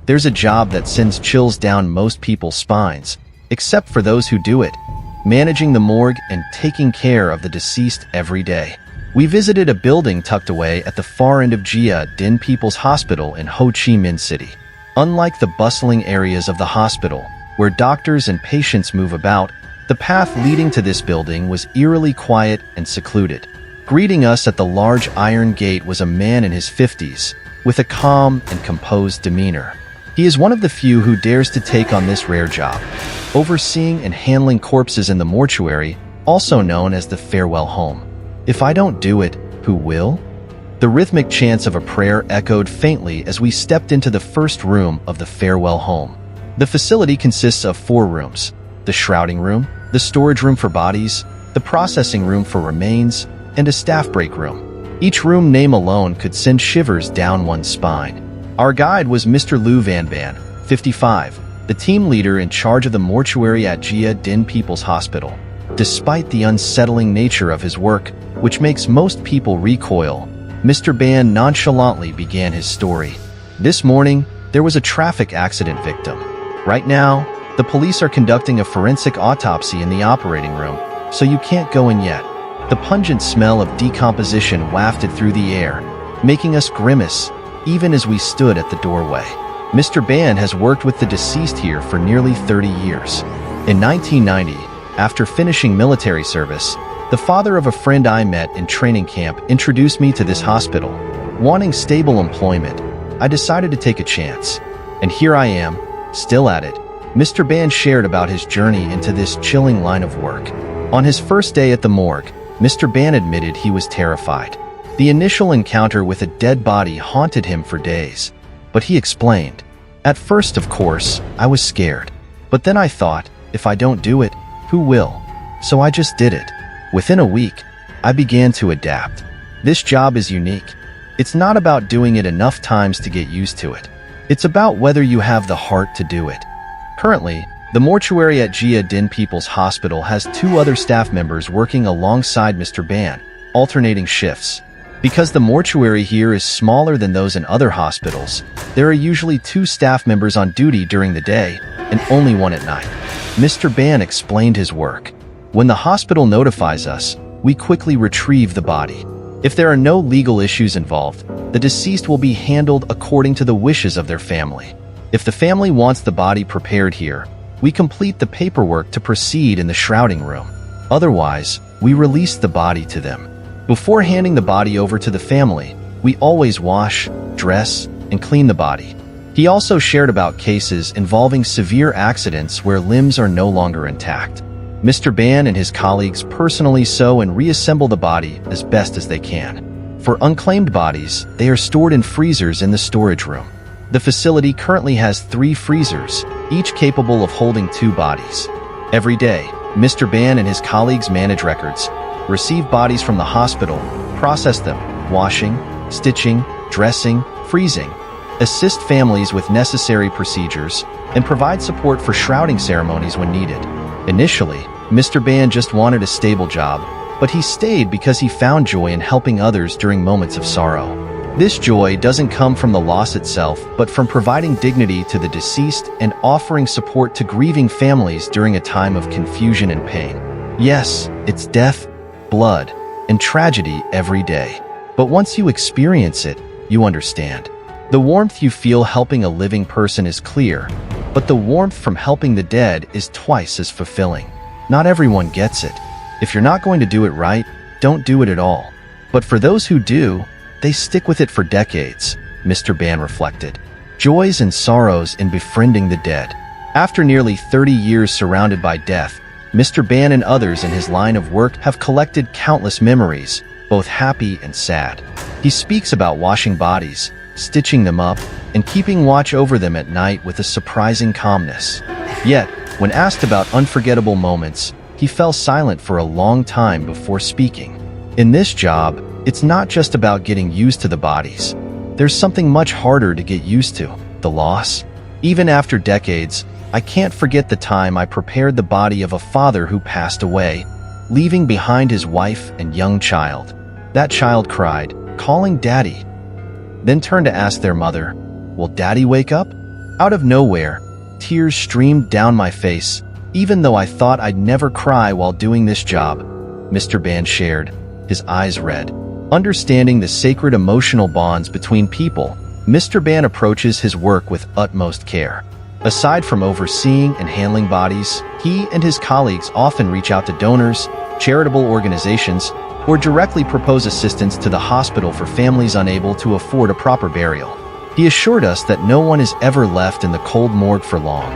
there's a job that sends chills down most people's spines, except for those who do it, managing the morgue and taking care of the deceased every day. We visited a building tucked away at the far end of Gia Dinh People's Hospital in Ho Chi Minh City. Unlike the bustling areas of the hospital, where doctors and patients move about, the path leading to this building was eerily quiet and secluded. Greeting us at the large iron gate was a man in his 50s, with a calm and composed demeanor. He is one of the few who dares to take on this rare job, overseeing and handling corpses in the mortuary, also known as the farewell home. If I don't do it, who will? The rhythmic chants of a prayer echoed faintly as we stepped into the first room of the farewell home. The facility consists of 4 rooms: the shrouding room, the storage room for bodies, the processing room for remains, and a staff break room. Each room name alone could send shivers down one's spine. Our guide was Mr. Lou Van Ban, 55, the team leader in charge of the mortuary at Gia Dinh People's Hospital. Despite the unsettling nature of his work, which makes most people recoil, Mr. Ban nonchalantly began his story. This morning, there was a traffic accident victim. Right now, the police are conducting a forensic autopsy in the operating room, so you can't go in yet. The pungent smell of decomposition wafted through the air, making us grimace even as we stood at the doorway. Mr. Ban has worked with the deceased here for nearly 30 years. In 1990, after finishing military service, the father of a friend I met in training camp introduced me to this hospital. Wanting stable employment, I decided to take a chance. And here I am, still at it. Mr. Ban shared about his journey into this chilling line of work. On his first day at the morgue, Mr. Ban admitted he was terrified. The initial encounter with a dead body haunted him for days. But he explained, "At first, of course, I was scared. But then I thought, if I don't do it, who will? So I just did it. Within a week, I began to adapt. This job is unique. It's not about doing it enough times to get used to it. It's about whether you have the heart to do it." Currently, the mortuary at Gia Dinh People's Hospital has 2 other staff members working alongside Mr. Ban, alternating shifts. Because the mortuary here is smaller than those in other hospitals, there are usually 2 staff members on duty during the day and only 1 at night. Mr. Ban explained his work. When the hospital notifies us, we quickly retrieve the body. If there are no legal issues involved, the deceased will be handled according to the wishes of their family. If the family wants the body prepared here, we complete the paperwork to proceed in the shrouding room. Otherwise, we release the body to them. Before handing the body over to the family, we always wash, dress, and clean the body. He also shared about cases involving severe accidents where limbs are no longer intact. Mr. Ban and his colleagues personally sew and reassemble the body as best as they can. For unclaimed bodies, they are stored in freezers in the storage room. The facility currently has 3 freezers, each capable of holding 2 bodies. Every day, Mr. Ban and his colleagues manage records, receive bodies from the hospital, process them, washing, stitching, dressing, freezing, assist families with necessary procedures, and provide support for shrouding ceremonies when needed. Initially, Mr. Ban just wanted a stable job, but he stayed because he found joy in helping others during moments of sorrow. This joy doesn't come from the loss itself, but from providing dignity to the deceased and offering support to grieving families during a time of confusion and pain. Yes, it's death, blood, and tragedy every day. But once you experience it, you understand. The warmth you feel helping a living person is clear, but the warmth from helping the dead is twice as fulfilling. Not everyone gets it. If you're not going to do it right, don't do it at all. But for those who do, they stick with it for decades, Mr. Ban reflected. Joys and sorrows in befriending the dead. After nearly 30 years surrounded by death, Mr. Ban and others in his line of work have collected countless memories, both happy and sad. He speaks about washing bodies, stitching them up, and keeping watch over them at night with a surprising calmness. Yet, when asked about unforgettable moments, he fell silent for a long time before speaking. In this job, it's not just about getting used to the bodies. There's something much harder to get used to, the loss. Even after decades, I can't forget the time I prepared the body of a father who passed away, leaving behind his wife and young child. That child cried, calling Daddy. Then turned to ask their mother, "Will Daddy wake up?" Out of nowhere, tears streamed down my face, even though I thought I'd never cry while doing this job, Mr. Ban shared, his eyes red. Understanding the sacred emotional bonds between people, Mr. Ban approaches his work with utmost care. Aside from overseeing and handling bodies, he and his colleagues often reach out to donors, charitable organizations, or directly propose assistance to the hospital for families unable to afford a proper burial. He assured us that no one is ever left in the cold morgue for long.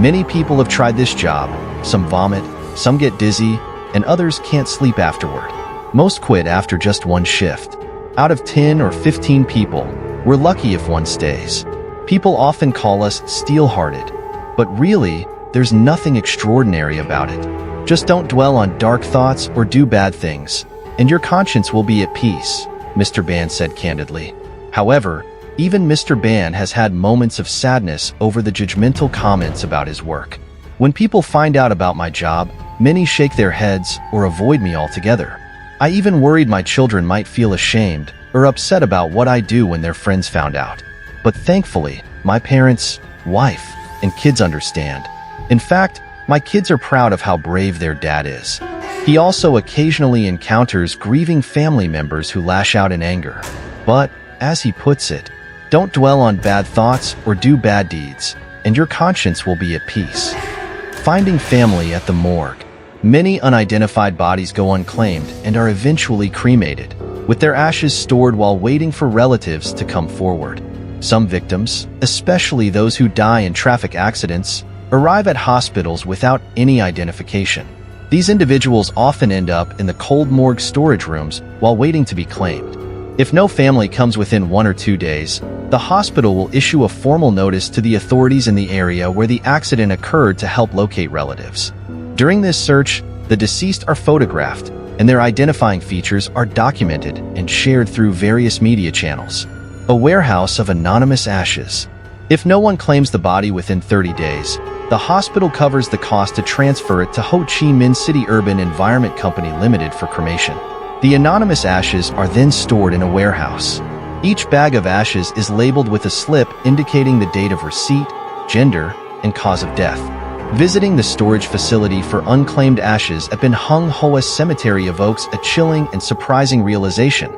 Many people have tried this job. Some vomit, some get dizzy, and others can't sleep afterward. Most quit after just one shift. Out of 10 or 15 people, we're lucky if one stays. People often call us steel-hearted, but really, there's nothing extraordinary about it. Just don't dwell on dark thoughts or do bad things, and your conscience will be at peace, Mr. Ban said candidly. However, even Mr. Ban has had moments of sadness over the judgmental comments about his work. When people find out about my job, many shake their heads or avoid me altogether. I even worried my children might feel ashamed or upset about what I do when their friends found out. But thankfully, my parents, wife, and kids understand. In fact, my kids are proud of how brave their dad is. He also occasionally encounters grieving family members who lash out in anger. But, as he puts it, don't dwell on bad thoughts or do bad deeds, and your conscience will be at peace. Finding family at the morgue. Many unidentified bodies go unclaimed and are eventually cremated, with their ashes stored while waiting for relatives to come forward. Some victims, especially those who die in traffic accidents, arrive at hospitals without any identification. These individuals often end up in the cold morgue storage rooms while waiting to be claimed. If no family comes within 1 or 2 days, the hospital will issue a formal notice to the authorities in the area where the accident occurred to help locate relatives. During this search, the deceased are photographed, and their identifying features are documented and shared through various media channels. A warehouse of anonymous ashes. If no one claims the body within 30 days, the hospital covers the cost to transfer it to Ho Chi Minh City Urban Environment Company Limited for cremation. The anonymous ashes are then stored in a warehouse. Each bag of ashes is labeled with a slip indicating the date of receipt, gender, and cause of death. Visiting the storage facility for unclaimed ashes at Bin Hung Hoa Cemetery evokes a chilling and surprising realization.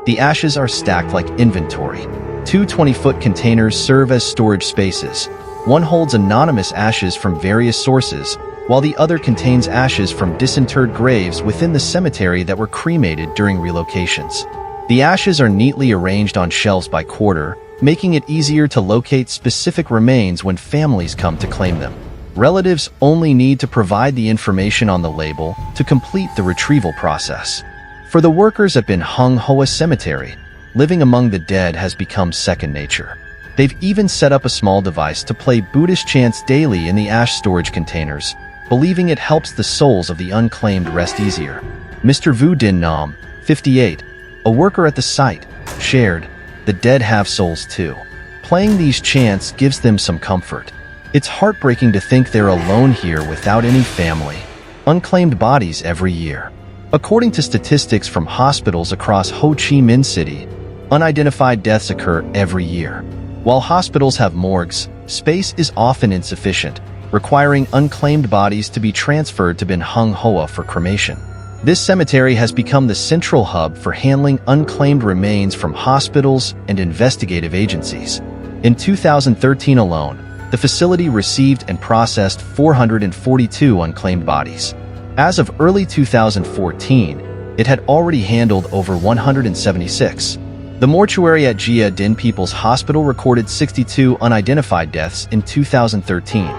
The ashes are stacked like inventory. 2 20-foot containers serve as storage spaces. One holds anonymous ashes from various sources, while the other contains ashes from disinterred graves within the cemetery that were cremated during relocations. The ashes are neatly arranged on shelves by quarter, making it easier to locate specific remains when families come to claim them. Relatives only need to provide the information on the label to complete the retrieval process. For the workers at Bin Hung Hoa Cemetery, living among the dead has become second nature. They've even set up a small device to play Buddhist chants daily in the ash storage containers, believing it helps the souls of the unclaimed rest easier. Mr. Vu Din Nam, 58, a worker at the site, shared, "The dead have souls too. Playing these chants gives them some comfort. It's heartbreaking to think they're alone here without any family. Unclaimed bodies every year." According to statistics from hospitals across Ho Chi Minh City, unidentified deaths occur every year. While hospitals have morgues, space is often insufficient, requiring unclaimed bodies to be transferred to Bin Hung Hoa for cremation. This cemetery has become the central hub for handling unclaimed remains from hospitals and investigative agencies. In 2013 alone, the facility received and processed 442 unclaimed bodies. As of early 2014, it had already handled over 176. The mortuary at Jia Din People's Hospital recorded 62 unidentified deaths in 2013,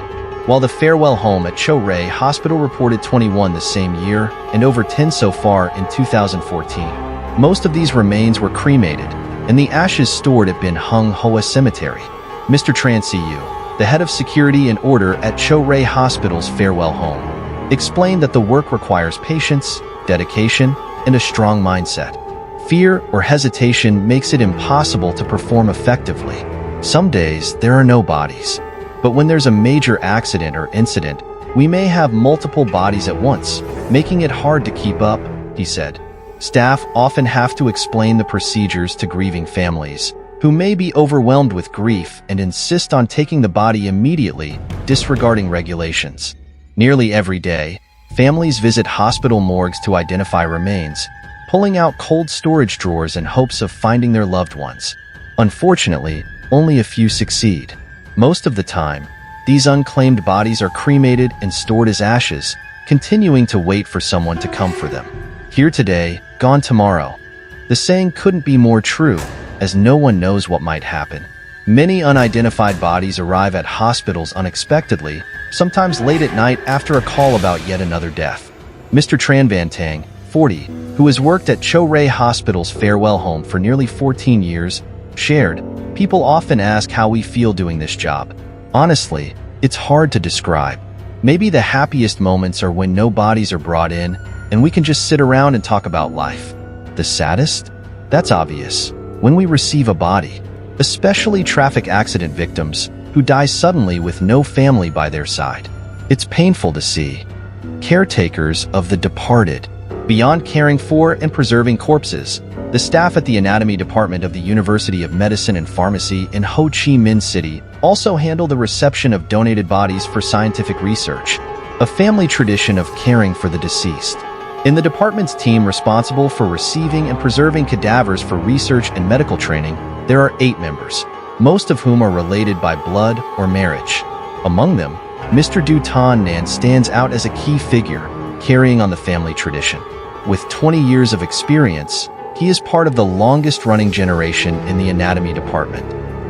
while the Farewell Home at Cho Ray Hospital reported 21 the same year and over 10 so far in 2014. Most of these remains were cremated, and the ashes stored at Bin Hung Hoa Cemetery. Mr. Tran Siu, the head of security and order at Cho Ray Hospital's Farewell Home, explained that the work requires patience, dedication, and a strong mindset. Fear or hesitation makes it impossible to perform effectively. Some days, there are no bodies. But when there's a major accident or incident, we may have multiple bodies at once, making it hard to keep up, he said. Staff often have to explain the procedures to grieving families, who may be overwhelmed with grief and insist on taking the body immediately, disregarding regulations. Nearly every day, families visit hospital morgues to identify remains, pulling out cold storage drawers in hopes of finding their loved ones. Unfortunately, only a few succeed. Most of the time, these unclaimed bodies are cremated and stored as ashes, continuing to wait for someone to come for them. Here today, gone tomorrow. The saying couldn't be more true, as no one knows what might happen. Many unidentified bodies arrive at hospitals unexpectedly, sometimes late at night after a call about yet another death. Mr. Tran Van Tang, 40, who has worked at Cho Ray Hospital's farewell home for nearly 14 years, shared, "People often ask how we feel doing this job. Honestly, it's hard to describe. Maybe the happiest moments are when no bodies are brought in, and we can just sit around and talk about life. The saddest? That's obvious. When we receive a body, especially traffic accident victims, who die suddenly with no family by their side. It's painful to see. Caretakers of the departed. Beyond caring for and preserving corpses, the staff at the Anatomy Department of the University of Medicine and Pharmacy in Ho Chi Minh City also handle the reception of donated bodies for scientific research, a family tradition of caring for the deceased. In the department's team responsible for receiving and preserving cadavers for research and medical training, there are 8 members, most of whom are related by blood or marriage. Among them, Mr. Du Tan Nan stands out as a key figure, carrying on the family tradition. With 20 years of experience, he is part of the longest-running generation in the anatomy department.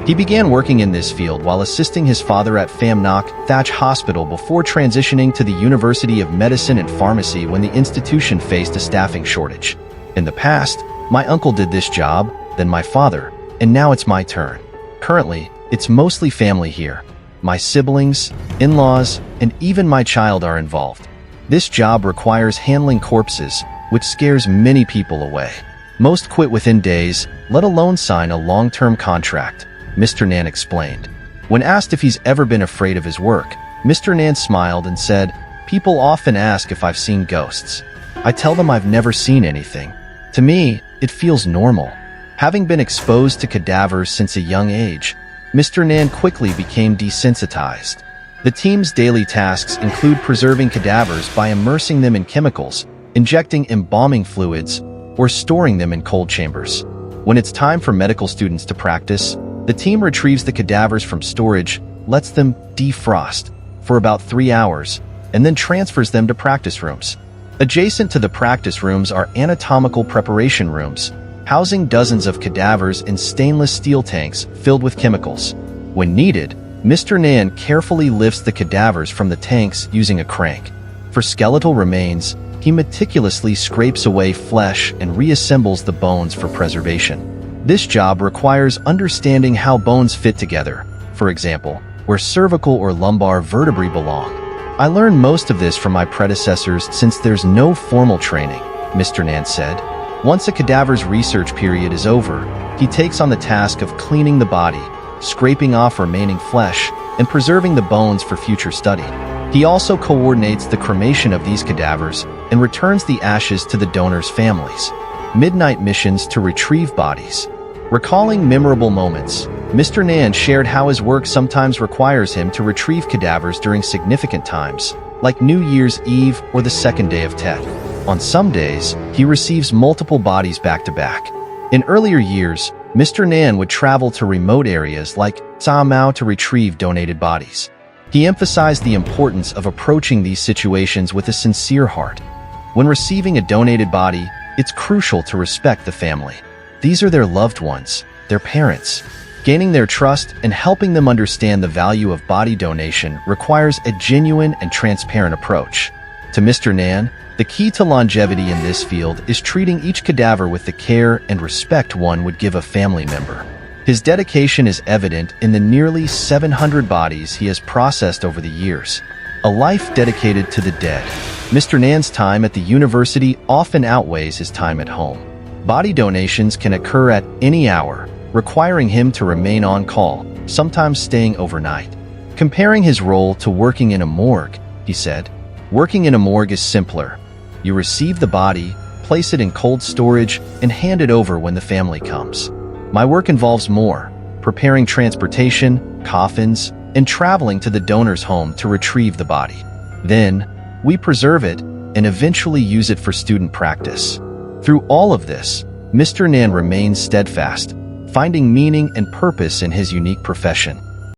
He began working in this field while assisting his father at Pham Ngoc Thach Hospital before transitioning to the University of Medicine and Pharmacy when the institution faced a staffing shortage. In the past, my uncle did this job, then my father, and now it's my turn. Currently, it's mostly family here. My siblings, in-laws, and even my child are involved. This job requires handling corpses, which scares many people away. Most quit within days, let alone sign a long-term contract, Mr. Nan explained. When asked if he's ever been afraid of his work, Mr. Nan smiled and said, "People often ask if I've seen ghosts. I tell them I've never seen anything. To me, it feels normal." Having been exposed to cadavers since a young age, Mr. Nan quickly became desensitized. The team's daily tasks include preserving cadavers by immersing them in chemicals, injecting embalming fluids, or storing them in cold chambers. When it's time for medical students to practice, the team retrieves the cadavers from storage, lets them defrost for about 3 hours, and then transfers them to practice rooms. Adjacent to the practice rooms are anatomical preparation rooms, housing dozens of cadavers in stainless steel tanks filled with chemicals. When needed, Mr. Nan carefully lifts the cadavers from the tanks using a crank. For skeletal remains, he meticulously scrapes away flesh and reassembles the bones for preservation. This job requires understanding how bones fit together, for example, where cervical or lumbar vertebrae belong. "I learned most of this from my predecessors since there's no formal training," Mr. Nan said. Once a cadaver's research period is over, he takes on the task of cleaning the body, scraping off remaining flesh, and preserving the bones for future study. He also coordinates the cremation of these cadavers and returns the ashes to the donors' families. Midnight missions to retrieve bodies. Recalling memorable moments, Mr. Nan shared how his work sometimes requires him to retrieve cadavers during significant times, like New Year's Eve or the second day of Tet. On some days, he receives multiple bodies back-to-back. In earlier years, Mr. Nan would travel to remote areas like Sa Mau to retrieve donated bodies. He emphasized the importance of approaching these situations with a sincere heart. When receiving a donated body, it's crucial to respect the family. These are their loved ones, their parents. Gaining their trust and helping them understand the value of body donation requires a genuine and transparent approach. To Mr. Nan, the key to longevity in this field is treating each cadaver with the care and respect one would give a family member. His dedication is evident in the nearly 700 bodies he has processed over the years. A life dedicated to the dead. Mr. Nan's time at the university often outweighs his time at home. Body donations can occur at any hour, requiring him to remain on call, sometimes staying overnight. Comparing his role to working in a morgue, he said, "Working in a morgue is simpler. You receive the body, place it in cold storage, and hand it over when the family comes. My work involves more, preparing transportation, coffins, and traveling to the donor's home to retrieve the body. Then, we preserve it and eventually use it for student practice. Through all of this, Mr. Nan remains steadfast, finding meaning and purpose in his unique profession.